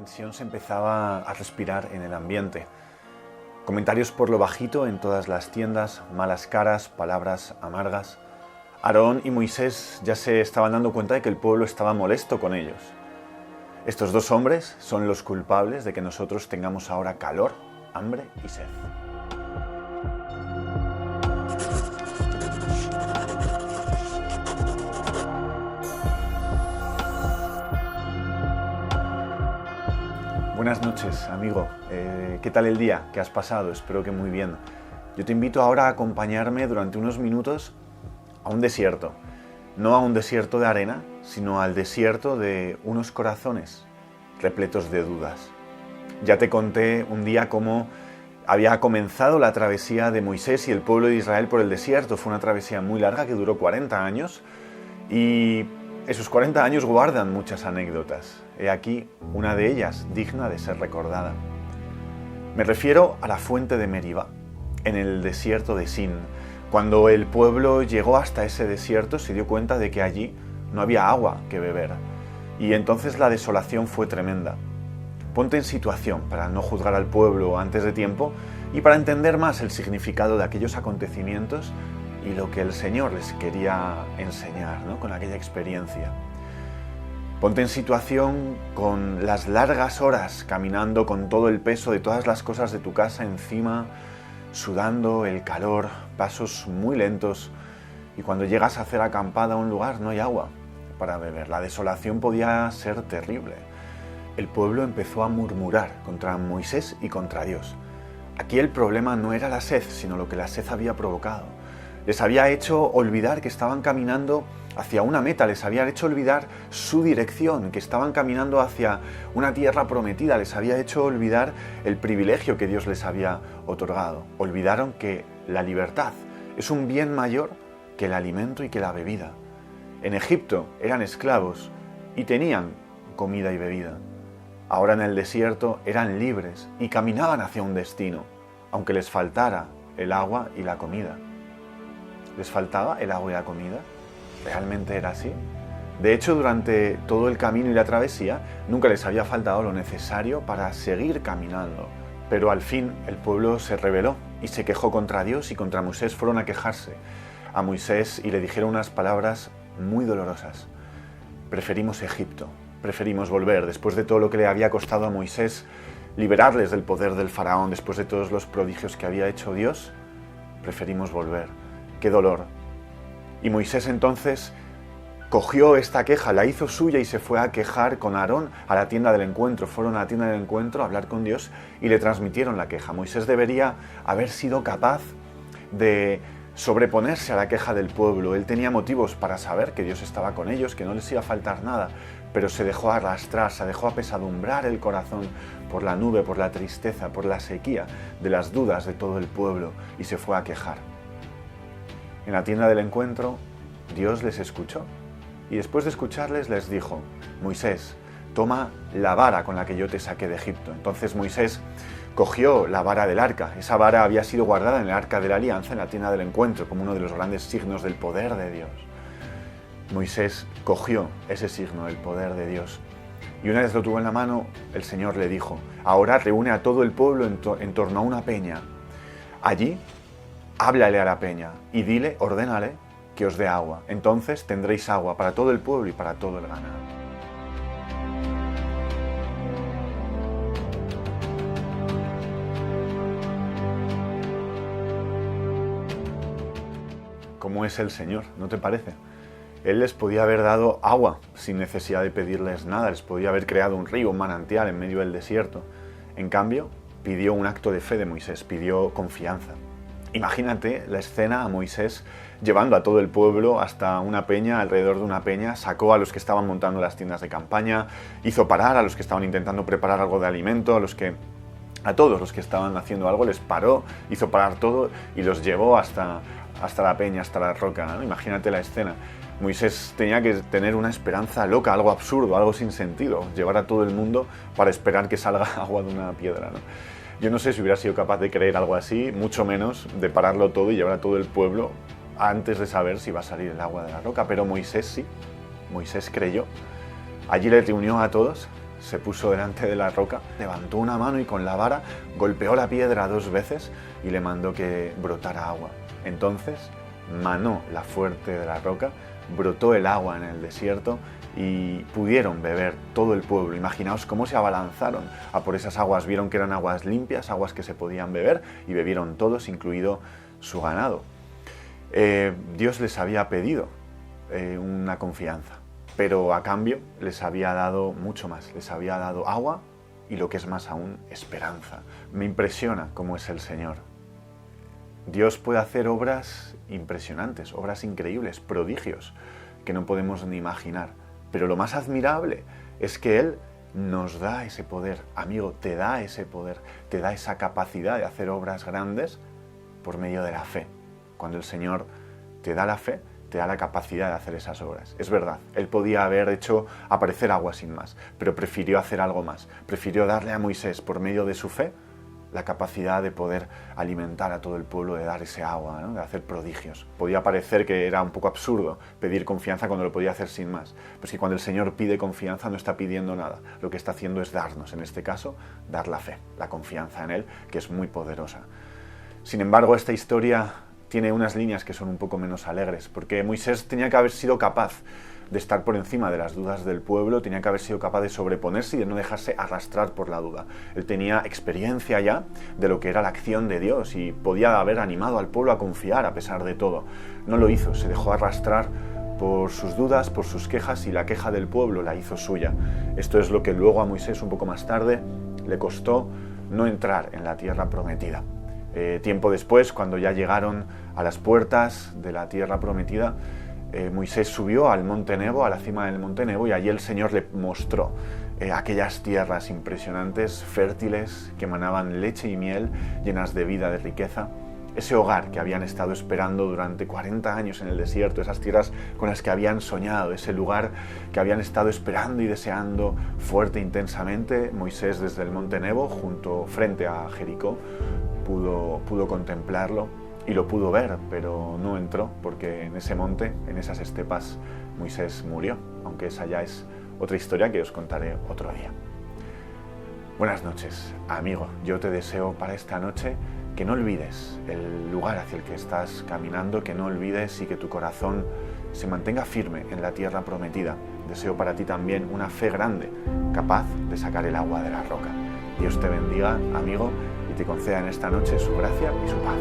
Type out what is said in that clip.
tensión se empezaba a respirar en el ambiente. Comentarios por lo bajito en todas las tiendas, malas caras, palabras amargas. Aarón y Moisés ya se estaban dando cuenta de que el pueblo estaba molesto con ellos. Estos dos hombres son los culpables de que nosotros tengamos ahora calor, hambre y sed. Buenas noches, amigo. ¿Qué tal el día? ¿Qué has pasado? Espero que muy bien. Yo te invito ahora a acompañarme durante unos minutos a un desierto. No a un desierto de arena, sino al desierto de unos corazones repletos de dudas. Ya te conté un día cómo había comenzado la travesía de Moisés y el pueblo de Israel por el desierto. Fue una travesía muy larga que duró 40 años y esos 40 años guardan muchas anécdotas. He aquí una de ellas digna de ser recordada. Me refiero a la fuente de Meribá, en el desierto de Sin. Cuando el pueblo llegó hasta ese desierto se dio cuenta de que allí no había agua que beber. Y entonces la desolación fue tremenda. Ponte en situación para no juzgar al pueblo antes de tiempo y para entender más el significado de aquellos acontecimientos y lo que el Señor les quería enseñar, ¿no? Con aquella experiencia. Ponte en situación con las largas horas caminando con todo el peso de todas las cosas de tu casa encima, sudando, el calor, pasos muy lentos, y cuando llegas a hacer acampada a un lugar no hay agua para beber. La desolación podía ser terrible. El pueblo empezó a murmurar contra Moisés y contra Dios. Aquí el problema no era la sed, sino lo que la sed había provocado. Les había hecho olvidar que estaban caminando hacia una meta, les había hecho olvidar su dirección, que estaban caminando hacia una tierra prometida, les había hecho olvidar el privilegio que Dios les había otorgado. Olvidaron que la libertad es un bien mayor que el alimento y que la bebida. En Egipto eran esclavos y tenían comida y bebida. Ahora en el desierto eran libres y caminaban hacia un destino, aunque les faltara el agua y la comida. ¿Les faltaba el agua y la comida? ¿Realmente era así? De hecho, durante todo el camino y la travesía, nunca les había faltado lo necesario para seguir caminando. Pero al fin el pueblo se rebeló y se quejó contra Dios, y contra Moisés fueron a quejarse a Moisés y le dijeron unas palabras muy dolorosas. Preferimos Egipto, preferimos volver. Después de todo lo que le había costado a Moisés liberarles del poder del faraón, después de todos los prodigios que había hecho Dios, preferimos volver. ¡Qué dolor! Y Moisés entonces cogió esta queja, la hizo suya y se fue a quejar con Aarón a la tienda del encuentro. Fueron a la tienda del encuentro a hablar con Dios y le transmitieron la queja. Moisés debería haber sido capaz de sobreponerse a la queja del pueblo. Él tenía motivos para saber que Dios estaba con ellos, que no les iba a faltar nada, pero se dejó arrastrar, se dejó apesadumbrar el corazón por la nube, por la tristeza, por la sequía de las dudas de todo el pueblo y se fue a quejar. En la tienda del encuentro, Dios les escuchó y después de escucharles les dijo: Moisés, toma la vara con la que yo te saqué de Egipto. Entonces Moisés cogió la vara del arca. Esa vara había sido guardada en el arca de la alianza, en la tienda del encuentro, como uno de los grandes signos del poder de Dios. Moisés cogió ese signo del poder de Dios y una vez lo tuvo en la mano, el Señor le dijo: ahora reúne a todo el pueblo en torno a una peña. Allí háblale a la peña y dile, ordénale que os dé agua. Entonces tendréis agua para todo el pueblo y para todo el ganado. ¿Cómo es el Señor? ¿No te parece? Él les podía haber dado agua sin necesidad de pedirles nada, les podía haber creado un río, un manantial en medio del desierto. En cambio, pidió un acto de fe de Moisés, pidió confianza. Imagínate la escena a Moisés llevando a todo el pueblo hasta una peña, alrededor de una peña, sacó a los que estaban montando las tiendas de campaña, hizo parar a los que estaban intentando preparar algo de alimento, a todos los que estaban haciendo algo les paró, hizo parar todo y los llevó hasta la peña, hasta la roca, ¿no? Imagínate la escena. Moisés tenía que tener una esperanza loca, algo absurdo, algo sin sentido, llevar a todo el mundo para esperar que salga agua de una piedra, ¿no? Yo no sé si hubiera sido capaz de creer algo así, mucho menos de pararlo todo y llevar a todo el pueblo antes de saber si va a salir el agua de la roca, pero Moisés sí, Moisés creyó. Allí le reunió a todos, se puso delante de la roca, levantó una mano y con la vara golpeó la piedra 2 veces y le mandó que brotara agua. Entonces manó la fuente de la roca, brotó el agua en el desierto y pudieron beber todo el pueblo. Imaginaos cómo se abalanzaron a por esas aguas, vieron que eran aguas limpias, aguas que se podían beber y bebieron todos, incluido su ganado. Dios les había pedido una confianza, pero a cambio les había dado mucho más, les había dado agua y, lo que es más aún, esperanza. Me impresiona cómo es el Señor. Dios puede hacer obras impresionantes, obras increíbles, prodigios, que no podemos ni imaginar. Pero lo más admirable es que Él nos da ese poder. Amigo, te da ese poder, te da esa capacidad de hacer obras grandes por medio de la fe. Cuando el Señor te da la fe, te da la capacidad de hacer esas obras. Es verdad, Él podía haber hecho aparecer agua sin más, pero prefirió hacer algo más. Prefirió darle a Moisés, por medio de su fe, la capacidad de poder alimentar a todo el pueblo, de dar ese agua, ¿no? De hacer prodigios. Podía parecer que era un poco absurdo pedir confianza cuando lo podía hacer sin más. Pero es que cuando el Señor pide confianza no está pidiendo nada. Lo que está haciendo es darnos, en este caso, dar la fe, la confianza en Él, que es muy poderosa. Sin embargo, esta historia tiene unas líneas que son un poco menos alegres, porque Moisés tenía que haber sido capaz de estar por encima de las dudas del pueblo, tenía que haber sido capaz de sobreponerse y de no dejarse arrastrar por la duda. Él tenía experiencia ya de lo que era la acción de Dios y podía haber animado al pueblo a confiar a pesar de todo. No lo hizo, se dejó arrastrar por sus dudas, por sus quejas, y la queja del pueblo la hizo suya. Esto es lo que luego a Moisés, un poco más tarde, le costó no entrar en la tierra prometida. Tiempo después, cuando ya llegaron a las puertas de la tierra prometida, Moisés subió al monte Nebo, a la cima del monte Nebo, y allí el Señor le mostró aquellas tierras impresionantes, fértiles, que emanaban leche y miel, llenas de vida, de riqueza. Ese hogar que habían estado esperando durante 40 años en el desierto, esas tierras con las que habían soñado, ese lugar que habían estado esperando y deseando fuerte e intensamente. Moisés, desde el monte Nebo, frente a Jericó, pudo contemplarlo y lo pudo ver, pero no entró, porque en ese monte, en esas estepas, Moisés murió, aunque esa ya es otra historia que os contaré otro día. Buenas noches, amigo. Yo te deseo para esta noche que no olvides el lugar hacia el que estás caminando, que no olvides y que tu corazón se mantenga firme en la tierra prometida. Deseo para ti también una fe grande, capaz de sacar el agua de la roca. Dios te bendiga, amigo, y te conceda en esta noche su gracia y su paz.